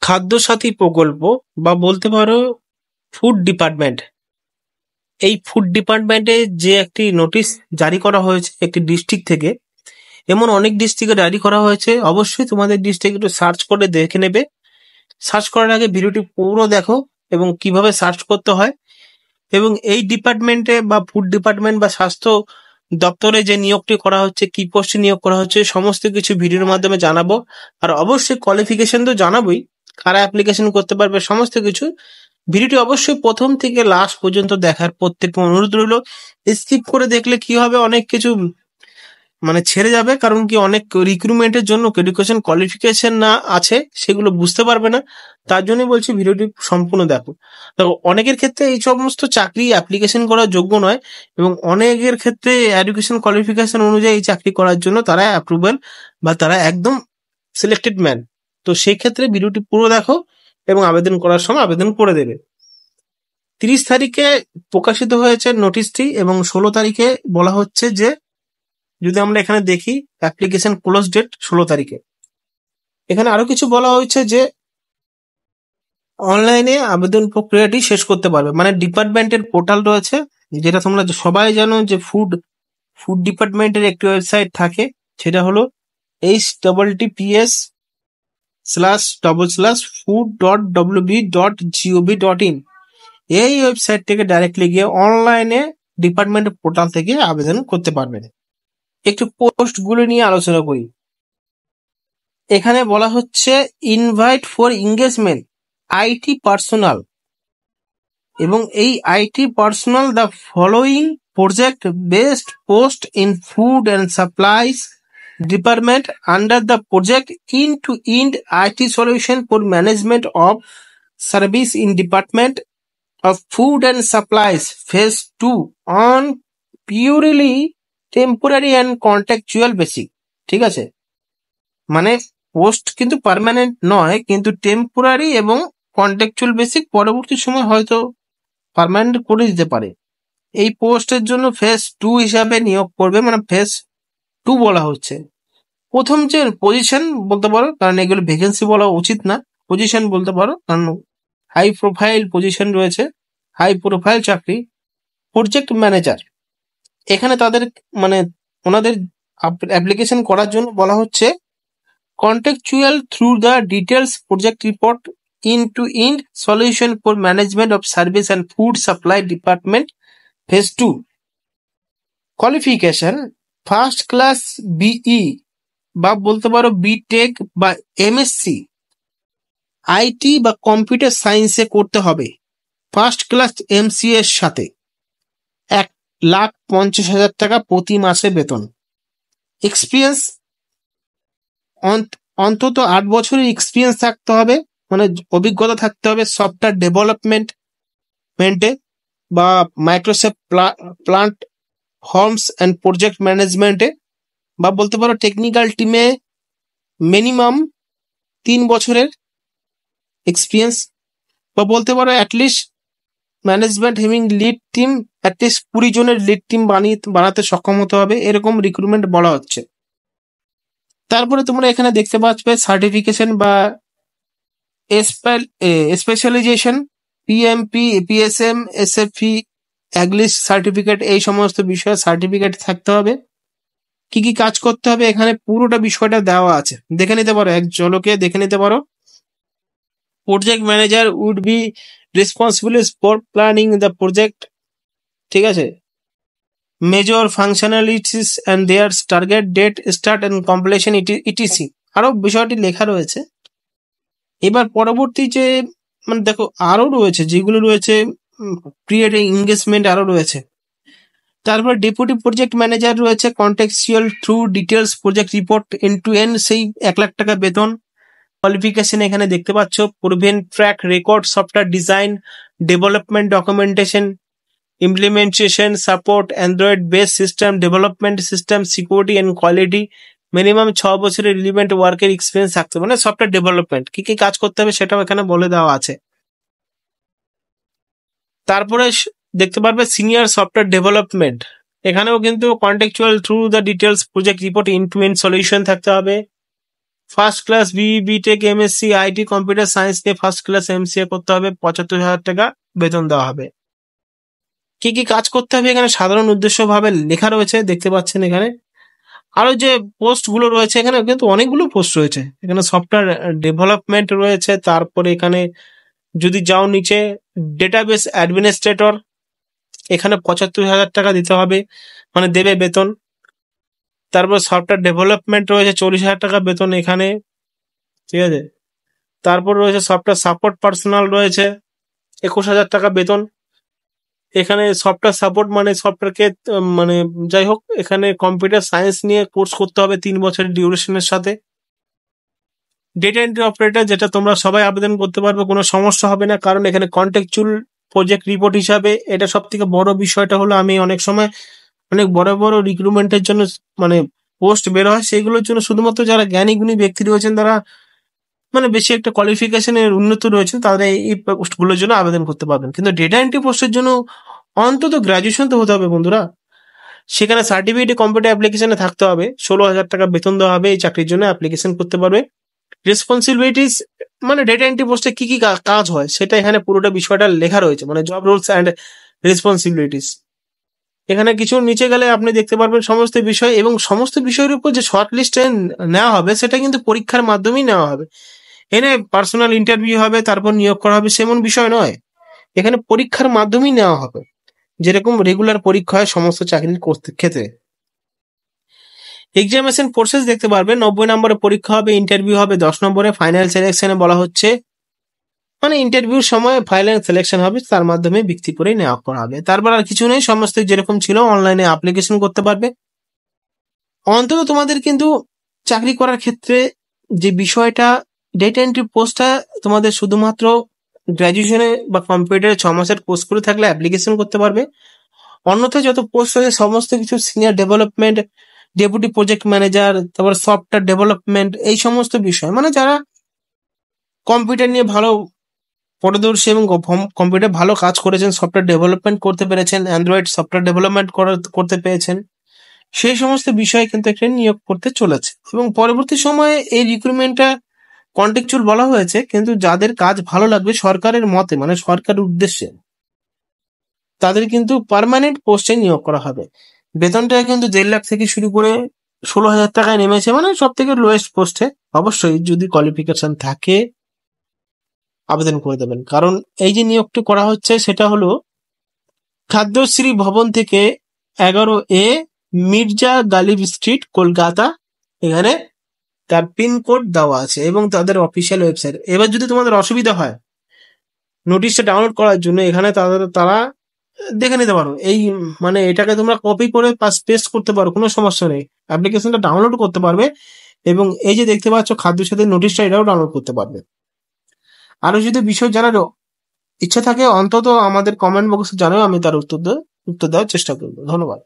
খাদ্যসাথী প্রকল্প বা বলতে পারো ফুড ডিপার্টমেন্ট, এই ফুড ডিপার্টমেন্টে যে একটি নোটিশ জারি করা হয়েছে একটি ডিস্ট্রিক্ট থেকে, এমন অনেক ডিস্ট্রিক্টে জারি করা হয়েছে। অবশ্যই তোমাদের ডিস্ট্রিক্ট একটু সার্চ করে দেখে নেবে। সার্চ করার আগে ভিডিওটি পুরো দেখো এবং কিভাবে সার্চ করতে হয়, এবং এই ডিপার্টমেন্টে বা ফুড ডিপার্টমেন্ট বা স্বাস্থ্য দপ্তরে যে নিয়োগটি করা হচ্ছে, কি পোস্টে নিয়োগ করা হচ্ছে, সমস্ত কিছু ভিডিওর মাধ্যমে জানাবো। আর অবশ্যই কোয়ালিফিকেশন তো জানাবোই, কারা অ্যাপ্লিকেশন করতে পারবে সমস্ত কিছু। ভিডিওটি অবশ্যই প্রথম থেকে লাস্ট পর্যন্ত দেখার প্রত্যেক অনুরোধ রইল। স্কিপ করে দেখলে কি হবে, অনেক কিছু ছেড়ে যাবে, কারণ কি অনেক রিক্রুটমেন্টের জন্য এডুকেশন কোয়ালিফিকেশন না আছে, সেগুলো বুঝতে পারবে না। তার জন্যই বলছি ভিডিওটি সম্পূর্ণ দেখো। অনেকের ক্ষেত্রে এই সমস্ত চাকরি অ্যাপ্লিকেশন করার যোগ্য নয়, এবং অনেকের ক্ষেত্রে এডুকেশন কোয়ালিফিকেশন অনুযায়ী চাকরি করার জন্য তারা অ্যাপ্রুভাল বা তারা একদম সিলেক্টেড ম্যান। তো সেই ক্ষেত্রে ভিডিওটি পুরো দেখো এবং আবেদন করার সময় আবেদন করে দেবে। 30 তারিখে প্রকাশিত হয়েছে নোটিশটি, এবং 16 তারিখে বলা হচ্ছে যে, যদি আমরা এখানে দেখি অ্যাপ্লিকেশন ক্লোজ ডেট 16 তারিখে। এখানে আরো কিছু বলা হয়েছে যে অনলাইনে আবেদন প্রক্রিয়াটি শেষ করতে পারবে, ডিপার্টমেন্টের পোর্টাল রয়েছে, যেটা তোমরা সবাই জানো যে ফুড ডিপার্টমেন্টের একটি ওয়েবসাইট থাকে, সেটা হলো https://food.wb.gov.in। এই ওয়েবসাইট থেকে ডাইরেক্টলি গিয়ে অনলাইনে ডিপার্টমেন্ট পোর্টাল থেকে আবেদন করতে পারবেন। একটু পোস্ট গুলো নিয়ে আলোচনা করি। এখানে বলা হচ্ছে invite for engagement IT personal, এবং এই IT personal the following project based post in food and supplies department under the project end-to-end IT solution for management of service in Department of Food and Supplies Phase 2 on purely temporary and contractual basic। ঠিক আছে, post কিন্তু permanent নয়, কিন্তু temporary এবং contractual basic, পরবর্তী সময় হয়তো permanent করে দিতে পারে। এই পোস্টের জন্য ফেজ 2 হিসাবে নিয়োগ করবে, ফেজ 2 বলা হচ্ছে। প্রথম যে পজিশন বলতে পারো, কারণ এগুলো ভ্যাকেন্সি বলা উচিত না, পজিশন বলতে পারো, কারণ হাই প্রোফাইল পজিশন রয়েছে, হাই প্রোফাইল চাকরি। প্রজেক্ট ম্যানেজার, এখানে তাদের ওনাদের অ্যাপ্লিকেশন করার জন্য বলা হচ্ছে contractual through the details project report end-to-end solution for management of service and food supply department phase 2। qualification first class BE বা বলতে পারো বিটেক বা এমএসসি আইটি বা কম্পিউটার সায়েন্সে করতে হবে, ফার্স্ট ক্লাস এমসিএ এর সাথে। 1,50,000 টাকা প্রতি মাসে বেতন। এক্সপিরিয়েন্স অন্তত 8 বছরের এক্সপিরিয়েন্স থাকতে হবে, অভিজ্ঞতা থাকতে হবে সফটওয়্যার ডেভেলপমেন্টে বা Microsoft plant forms and project ম্যানেজমেন্টে, বা বলতে পারো টেকনিক্যাল টিমে মিনিমাম 3 বছরের এক্সপিরিয়েন্স, বা বলতে পারো at least management having lead team, at least 20 জনের লিড টিম বানাতে সক্ষম হতে হবে, এরকম রিক্রুটমেন্ট বলা হচ্ছে। তারপরে তোমরা এখানে দেখতে পাচ্ছ সার্টিফিকেশন বা specialisation, PMP, PSM, SFP, English certificate, এই সমস্ত বিষয়ে সার্টিফিকেট থাকতে হবে। কি কি কাজ করতে হবে এখানে পুরোটা বিষয়টা দেওয়া আছে, দেখে নিতে পারো, এক ঝলকে দেখে নিতে পারো। Project manager would be responsible for planning the project, ঠিক আছে, major functionalities and their target date start and completion etc, আরো বিষয়টি লেখা রয়েছে। এবার পরবর্তী যে দেখো আরো রয়েছে, যেগুলো রয়েছে ক্রিয়েট এঙ্গেজমেন্ট আরো রয়েছে। তারপর ডেপুটি প্রজেক্ট ম্যানেজার রয়েছে, contextual through details project report end-to-end, সেই 1 লাখ টাকা বেতন। কোয়ালিফিকেশন এখানে দেখতে পাচ্ছ, proven track record software design development documentation implementation support Android based system development system security and quality, minimum 6 বছরের রিলেভেন্ট ওয়ার্কের এক্সপিরিয়েন্স থাকতে হবে, সফটওয়্যার ডেভেলপমেন্ট কি কি কাজ করতে হবে সেটাও এখানে বলে দেওয়া আছে। তারপরে দেখতে পারবে সিনিয়র সফটওয়্যার ডেভেলপমেন্ট, এখানেও কিন্তু contextual through the details project report end-to-end solution থাকতে হবে। First class B Tech MSc IT computer science নিয়ে ফার্স্ট ক্লাস এমসিএ করতে হবে, 75,000 টাকা বেতন দেওয়া হবে। কি কি কাজ করতে হবে এখানে সাধারণ উদ্দেশ্য ভাবে লেখা রয়েছে, দেখতে পাচ্ছেন এখানে। আরো যে পোস্ট গুলো রয়েছে এখানে কিন্তু অনেকগুলো পোস্ট রয়েছে, এখানে সফটওয়্যার ডেভেলপমেন্ট রয়েছে, তারপরে এখানে যদি যাও নিচে ডেটাবেস অ্যাডমিনিস্ট্রেটর, এখানে 75,000 টাকা দিতে হবে, মানে দেবে বেতন। তারপর সফটওয়্যার ডেভেলপমেন্ট রয়েছে 40,000 টাকা বেতন এখানে, ঠিক আছে। তারপর রয়েছে সফটওয়্যার সাপোর্ট পার্সোনাল রয়েছে 21,000 টাকা বেতন। এখানে সফটওয়্যার সাপোর্ট মানে সফটওয়্যারকে মানে যাই হোক, এখানে কম্পিউটার সায়েন্স নিয়ে কোর্স করতে হবে 3 বছরের ডিউরেশনের সাথে। ডেটা এন্ট্রি অপারেটর, যেটা তোমরা সবাই আবেদন করতে পারবে, কোনো সমস্যা হবে না, কারণ এখানে কন্টেকচুয়াল প্রজেক্ট রিপোর্ট হিসাবে এটা সব থেকে বড় বিষয়টা হলো, আমি অনেক সময় অনেক বড় বড় রিক্রুটমেন্টের জন্য মানে পোস্ট বের হয়, সেগুলোর জন্য শুধুমাত্র যারা জ্ঞানী গুণী ব্যক্তি রয়েছেন, তারা মানে বেশি একটা কোয়ালিফিকেশনের উন্নত রয়েছেন, তারা এই পোস্টগুলোর জন্য আবেদন করতে পারবেন। কিন্তু ডেটা এন্ট্রি পোস্টের জন্য অন্তত গ্রাজুয়েশন তো হতে হবে বন্ধুরা। সেখানে সার্টিফিকেট কম্পিউটার অ্যাপ্লিকেশনে থাকতে হবে, 16,000 টাকা বেতন দেওয়া হবে, এই চাকরির জন্য অ্যাপ্লিকেশন করতে পারবে। রেসপন্সিবিলিটিস মানে ডেটা এন্ট্রি পোস্টে কি কি কাজ হয় সেটা এখানে পুরোটা বিষয়টা লেখা রয়েছে, মানে জব রোলস অ্যান্ড রেসপন্সিবিলিটিস। এখানে কিছু নিচে গেলে আপনি দেখতে পারবেন সমস্ত বিষয়, এবং সমস্ত বিষয়ের উপর যে শর্ট লিস্টে নেওয়া হবে সেটা কিন্তু পরীক্ষার মাধ্যমেই নেওয়া হবে। এনে পার্সোনাল ইন্টারভিউ হবে, তারপর নিয়োগ করা হবে, সেমন বিষয় নয়। এখানে পরীক্ষার মাধ্যমেই নেওয়া হবে, যেরকম রেগুলার পরীক্ষা হয় সমস্ত চাকরির ক্ষেত্রে। এক্সামিনেশন প্রসেস দেখতে পারবেন, 90 নম্বরে পরীক্ষা হবে, ইন্টারভিউ হবে 10 নম্বরে, ফাইনাল সিলেকশনে বলা হচ্ছে মানে ইন্টারভিউর সময় ফাইনাল সিলেকশন হবে, তার মাধ্যমে ভিত্তি করে নেওয়া করা হবে। তারপর আর কিছু নেই, সমস্ত যেরকম ছিল, অনলাইনে অ্যাপ্লিকেশন করতে পারবে। অন্তত তোমাদের কিন্তু চাকরি করার ক্ষেত্রে যে বিষয়টা, ডেটা এন্ট্রি পোস্টটা তোমাদের শুধুমাত্র গ্র্যাজুয়েশনে বা কম্পিউটারে 6 মাসের কোর্স করে থাকলে অ্যাপ্লিকেশন করতে পারবে। অন্যথায় যত পোস্ট আছে সমস্ত কিছু senior development, deputy project manager, তারপর সফটওয়্যার ডেভেলপমেন্ট, এই সমস্ত বিষয়, মানে যারা কম্পিউটার নিয়ে ভালো পারদর্শী এবং কম্পিউটার ভালো কাজ করেছেন, সফটওয়্যার ডেভেলপমেন্ট করতে পেরেছেন, অ্যান্ড্রয়েড সফটওয়্যার ডেভেলপমেন্ট করতে পেরেছেন, সেই সমস্ত বিষয়ে কিন্তু একটা নিয়োগ করতে চলেছে। এবং পরবর্তী সময়ে এই রিক্রুটমেন্টটা কন্টেকচুয়াল বলা হয়েছে, কিন্তু যাদের কাজ ভালো লাগবে সরকারের মতে, মানে সরকারের উদ্দেশ্যে, তাদের কিন্তু পার্মানেন্ট পোস্টে নিয়োগ করা হবে। বেতনটা কিন্তু 1.5 লাখ থেকে শুরু করে 16,000 টাকায় নেমেছে, মানে সব থেকে লোয়েস্ট পোস্টে। অবশ্যই যদি কোয়ালিফিকেশন থাকে আবেদন করে দেবেন, কারণ এই যে নিয়োগটি করা হচ্ছে সেটা হলো খাদ্যশ্রী ভবন থেকে 11A মির্জা গালিব স্ট্রিট, কলকাতা। এখানে তার পিনকোড দেওয়া আছে এবং তাদের অফিসিয়াল ওয়েবসাইট। এবার যদি তোমাদের অসুবিধা হয় নোটিশটা ডাউনলোড করার জন্য, এখানে তারা দেখে নিতে পারো। এই মানে এটাকে তোমরা কপি করে পেস্ট করতে পারো, কোনো সমস্যা নেই। অ্যাপ্লিকেশনটা ডাউনলোড করতে পারবে, এবং এই যে দেখতে পাচ্ছ খাদ্য সাথী নোটিশটা, এটাও ডাউনলোড করতে পারবে। আরো যদি বিষয় জানার ইচ্ছা থাকে অন্তত আমাদের কমেন্ট বক্সে জানাও, আমি তার উত্তর দেওয়ার চেষ্টা করবো। ধন্যবাদ।